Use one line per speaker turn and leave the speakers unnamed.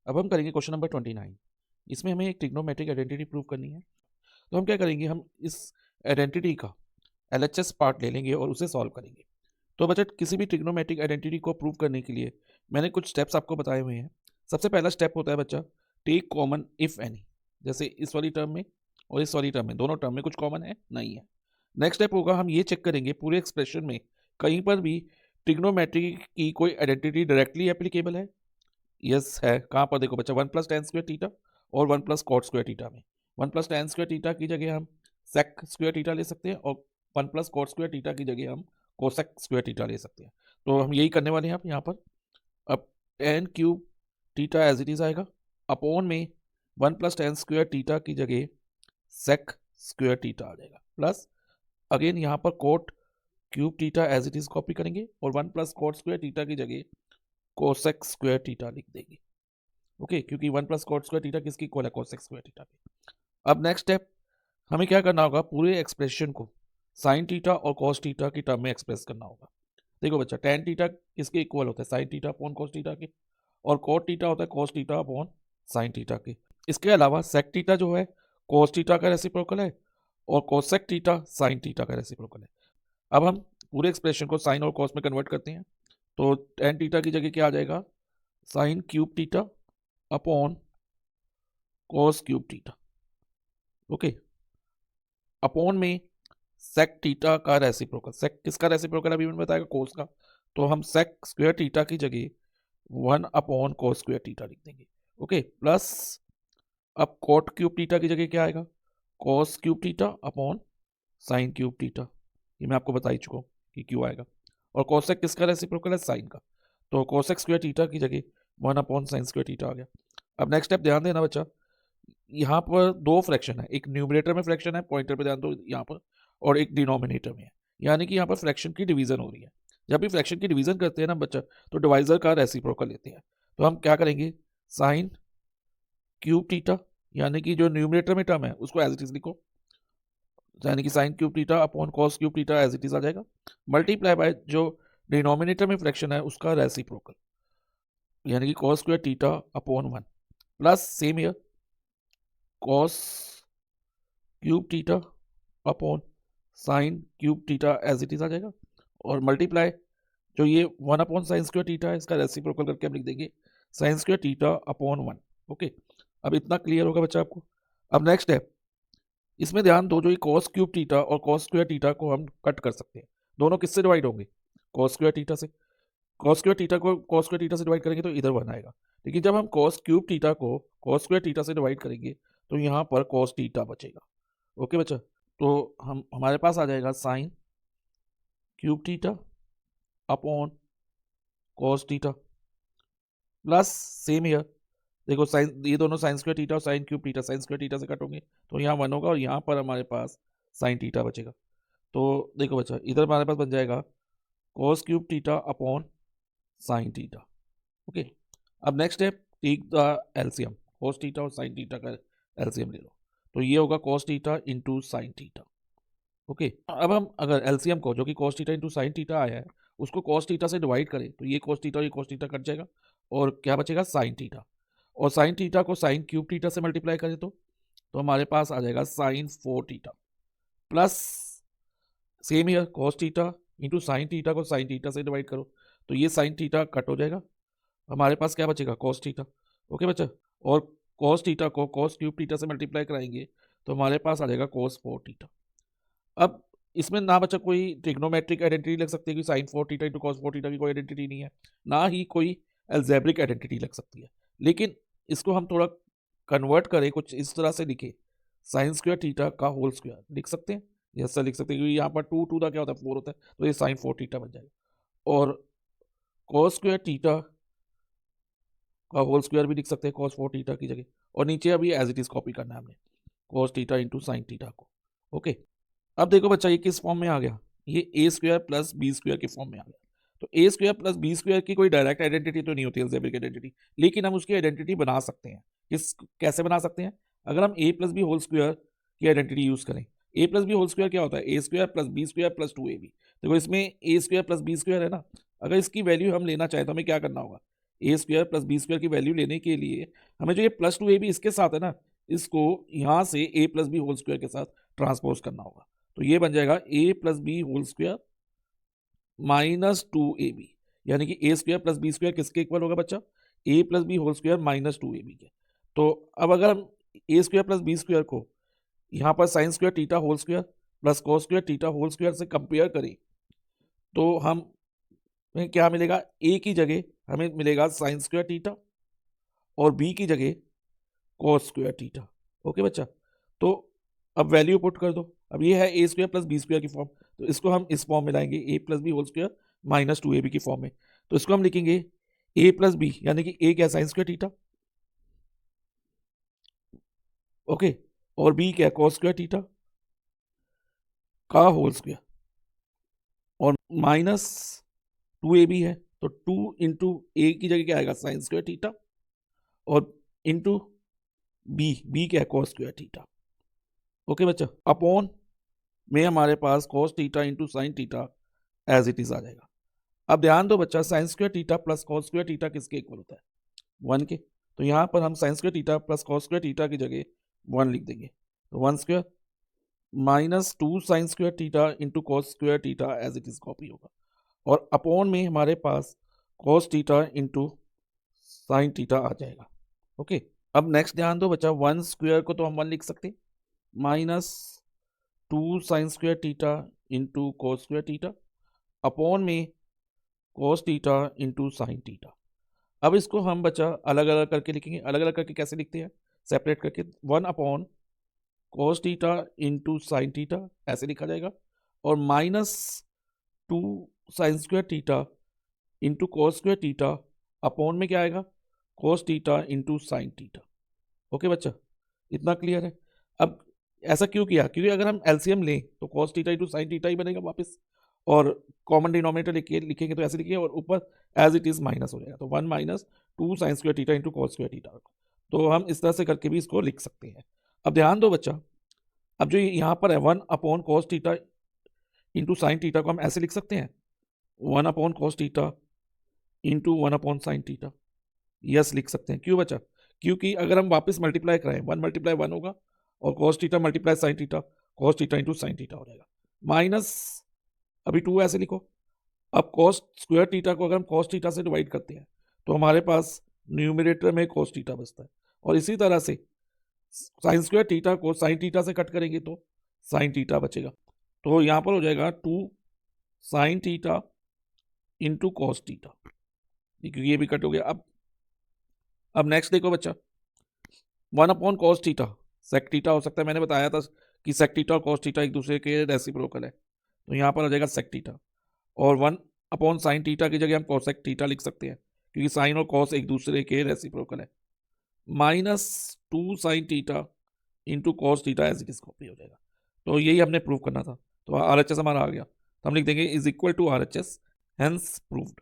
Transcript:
अब हम करेंगे क्वेश्चन नंबर 29। इसमें हमें एक ट्रिग्नोमेट्रिक आइडेंटिटी प्रूव करनी है। तो हम क्या करेंगे, हम इस आइडेंटिटी का एलएचएस पार्ट ले लेंगे और उसे सॉल्व करेंगे। तो बच्चा, किसी भी ट्रिग्नोमेट्रिक आइडेंटिटी को प्रूव करने के लिए मैंने कुछ स्टेप्स आपको बताए हुए हैं। सबसे पहला स्टेप होता है बच्चा, टेक कॉमन इफ एनी। जैसे इस वाली टर्म में और इस वाली टर्म में, दोनों टर्म में कुछ कॉमन है नहीं है। नेक्स्ट स्टेप होगा, हम ये चेक करेंगे पूरे एक्सप्रेशन में कहीं पर भी ट्रिग्नोमेट्री की कोई आइडेंटिटी डायरेक्टली एप्लीकेबल है। यस है। कहाँ पर देखो बच्चा, 1+tan² और 1+cot² में 1+tan² की जगह हम sec² ले सकते हैं और 1+cot² की जगह हम cosec² ले सकते हैं। तो हम यही करने वाले हैं यहाँ पर। अब tan³ एज इट इज आएगा, अपॉन में 1+tan² की जगह sec² आ जाएगा, प्लस अगेन यहाँ पर cot³ as it is copy करेंगे और 1+cot² की जगह cosec² लिख देंगे। ओके, क्योंकि 1+cot² किसकी इक्वल है, cosec² के। अब नेक्स्ट स्टेप, हमें क्या करना होगा, पूरे एक्सप्रेशन को sin और cos की टर्म में एक्सप्रेस करना होगा। देखो बच्चा, tan किसके इक्वल होता है, sin अपॉन cos के, और cot होता है cos अपॉन sin के। इसके अलावा sec जो है cos का रेसिप्रोकल है और cosec sin का रेसिप्रोकल है। अब हम पूरे एक्सप्रेशन को साइन और cos में कन्वर्ट करते हैं। तो tan की जगह क्या आ जाएगा, sin³ upon cos³। Okay, upon में sec का रेसिप्रोकल। sec किसका रेसिप्रोकल अभी मैंने बताया, cos का। तो हम sec² की जगह 1 अपॉन cos² लिख देंगे। ओके, प्लस अब cot³ की जगह क्या आएगा, cos³ अपॉन sin³। ये मैं आपको बता ही चुका हूँ कि क्यों आएगा। और cosec किसका रेसिप्रोकल है, sin का। तो cosec² की जगह 1 अपॉन sin² आ गया। अब नेक्स्ट स्टेप ध्यान देना बच्चा, यहाँ पर दो फ्रैक्शन है, एक न्यूमरेटर में फ्रैक्शन है, पॉइंटर पे ध्यान दो यहाँ पर, और एक डिनोमिनेटर में है। यानी कि यहाँ पर फ्रैक्शन की डिवीजन हो रही है। जब भी फ्रैक्शन की डिवीजन करते हैं ना बच्चा, तो डिवाइजर का रेसिप्रोकल लेते हैं। तो हम क्या करेंगे, sin³ यानी कि जो न्यूमरेटर में टर्म है उसको एज इट इज लिखो, यानी कि sin³ upon cos³ as it is आ जाएगा, मल्टीप्लाई बाय जो डिनोमिनेटर में फ्रैक्शन है उसका रेसिप्रोकल, यानी कि cos² upon 1, plus same here cos³ upon sin³ as it is आ जाएगा, और मल्टीप्लाई जो ये 1 अपॉन sin² है इसका रेसिप्रोकल करके हम लिख देंगे sin² अपॉन 1। ओके, अब इतना क्लियर होगा बच्चा आपको। अब नेक्स्ट है, इसमें ध्यान दो, जो ये cos³ और cos² को हम कट कर सकते हैं। दोनों किससे डिवाइड होंगे, cos² से। cos² को cos² से डिवाइड करेंगे तो इधर 1 आएगा, लेकिन जब हम cos³ को cos² से डिवाइड करेंगे तो यहाँ पर cos बचेगा। ओके बच्चा, तो हमारे पास आ जाएगा sin³ upon cos plus same year, देखो साइन, ये दोनों sin² और sin³ sin² से कट होंगे तो यहाँ 1 होगा और यहाँ पर हमारे पास sin बचेगा। तो देखो बच्चा, इधर हमारे पास बन जाएगा cos³ अपॉन sin। ओके, अब नेक्स्ट है, टेक द एलसीएम, cos और sin का एलसीएम ले लो, तो ये होगा cos इंटू sin। ओके, अब हम अगर एलसीएम को, जो कि cos इंटू sin आया है, उसको cos से डिवाइड करें तो ये cos और ये cos कट जाएगा और क्या बचेगा, sin। और sin को sin³ से मल्टीप्लाई करें तो हमारे पास आ जाएगा sin4 plus same year cos into sin को sin से डिवाइड करो तो ये sin कट हो जाएगा, हमारे पास क्या बचेगा, cos। ओके बच्चा, और cos को cos³ से मल्टीप्लाई कराएंगे तो हमारे पास आ जाएगा cos4। अब इसमें ना बच्चा कोई ट्रिग्नोमेट्रिक आइडेंटिटी लग सकती है कि sin4 इंटू cos4 की कोई आइडेंटिटी नहीं है, ना ही कोई एल्जेब्रिक आइडेंटिटी लग सकती है। लेकिन इसको हम थोड़ा कन्वर्ट करें, कुछ इस तरह से लिखे, sin² का होल स्क्वायर लिख सकते हैं, ऐसा लिख सकते हैं, क्योंकि यहाँ पर 2 का क्या होता है, 4 होता है, तो ये sin4 बन जाएगा। और cos² का होल स्क्वायर भी लिख सकते हैं cos4 की जगह, और नीचे अभी एज इट इज कॉपी करना है हमने cos इंटू sin को। ओके, अब देखो बच्चा, ये किस फॉर्म में आ गया, ये a² प्लस b² के फॉर्म में आ गया। तो a² प्लस b² की कोई डायरेक्ट आइडेंटिटी तो नहीं होती, एल्जेब्रिक आइडेंटिटी, लेकिन हम उसकी आइडेंटिटी बना सकते हैं। कैसे बना सकते हैं, अगर हम a plus b whole square की आइडेंटिटी यूज करें। a plus b whole square क्या होता है, a² plus b² plus 2ab। देखो इसमें a² प्लस b² है ना, अगर इसकी वैल्यू हम लेना चाहें तो हमें क्या करना होगा, ए स्क्वायर प्लस बी स्क्वायर की वैल्यू लेने के लिए हमें जो ये प्लस 2ab इसके साथ है ना, इसको यहाँ से a plus b whole square के साथ ट्रांसपोज करना होगा। तो ये बन जाएगा a plus b whole square minus 2ab, यानी कि a square plus b square किसके इक्वल होगा बच्चा? a plus b whole square minus 2ab के। तो अब अगर हम a square plus b square को यहाँ पर sine square theta whole square plus cos square theta whole square से कंपेयर करें तो हमें क्या मिलेगा? a की जगह हमें मिलेगा साइन स्क्वायर थीटा और b की जगह कॉस स्क्वायर थीटा। ओके बच्चा, तो अब वैल्यू पुट कर दो। अब ये है a square plus b square की फॉर्म, तो इसको हम इस फॉर्म में लाएंगे a plus b whole square minus 2ab की फॉर्म में। तो इसको हम लिखेंगे a प्लस बी, यानी कि a क्या? साइन स्क्वायर थीटा, ओके, और b क्या? कॉस स्क्वायर थीटा का होल स्क्वायर, और माइनस 2ab है तो 2 इंटू ए की जगह क्या आएगा? साइन स्क्वायर थीटा, और इंटू बी क्या है? Cos square theta. ओके बच्चा, अपॉन में हमारे पास cos theta into sine theta as it is आ जाएगा। अब ध्यान दो बच्चा, sine square theta plus cos square theta किसके इक्वल होता है? 1 के। तो यहाँ पर हम sine square theta plus cos square theta की जगह 1 लिख देंगे। तो 1 square minus 2 sine square theta into cos square theta as it is copy होगा, और अपॉन में हमारे पास cos theta into sine theta आ जाएगा। ओके, अब नेक्स्ट ध्यान दो बच्चा, 1 स्क्वायर को तो हम 1 लिख सकते हैं, minus 2 sine square theta into cos square theta upon में cos theta into sine theta. अब इसको हम बच्चा अलग अलग करके लिखेंगे। अलग अलग करके कैसे लिखते हैं? सेपरेट करके 1 upon cos theta into sine theta ऐसे लिखा जाएगा, और minus 2 sine square theta into cos square theta upon में क्या आएगा? Cos theta into sine theta. Okay बच्चा, इतना क्लियर है? अब ऐसा क्यों किया? क्योंकि अगर हम एलसीएम लें तो cos theta into sine theta ही बनेगा वापस, और कॉमन डिनोमिनेटर लिखेंगे तो ऐसे लिखिए, और ऊपर एज इट इज माइनस हो जाएगा। तो 1 minus 2 sine square theta into cos square theta. तो हम इस तरह से करके भी इसको लिख सकते हैं। अब ध्यान दो बच्चा, अब जो यहाँ पर है 1 upon cos theta into sine theta को हम ऐसे लिख सकते हैं, 1 upon cos theta into 1 upon sine theta. Yes, लिख सकते हैं। क्यों बच्चा? क्योंकि अगर हम वापस मल्टीप्लाई कराएं, 1 मल्टीप्लाई 1 होगा, और cos theta multiply sine theta, cos theta into sine theta हो जाएगा, माइनस अभी 2 ऐसे लिखो। अब कॉस स्क्वायर थीटा को अगर हम कॉस थीटा से डिवाइड करते हैं तो हमारे पास न्यूमरेटर में कॉस थीटा बचता है, और इसी तरह से साइन स्क्वायर थीटा को साइन थीटा से कट करेंगे तो साइन थीटा बचेगा। तो यहाँ पर हो जाएगा 2 sine theta into cos theta, क्योंकि ये भी कट हो गया। अब नेक्स्ट देखो बच्चा, 1 upon cos theta sec theta हो सकता है, मैंने बताया था कि सेक थीटा और कॉस थीटा एक दूसरे के रेसिप्रोकल है, तो यहाँ पर आ जाएगा सेक थीटा, और 1 अपॉन साइन थीटा की जगह हम कॉसेक थीटा लिख सकते हैं, क्योंकि साइन और कॉस एक दूसरे के रेसिप्रोकल है, minus 2 sine theta into cos theta as it is copy हो जाएगा। तो यही हमने प्रूव करना था, तो RHS हमारा आ गया, तो हम लिख देंगे is equal to RHS, hence proved.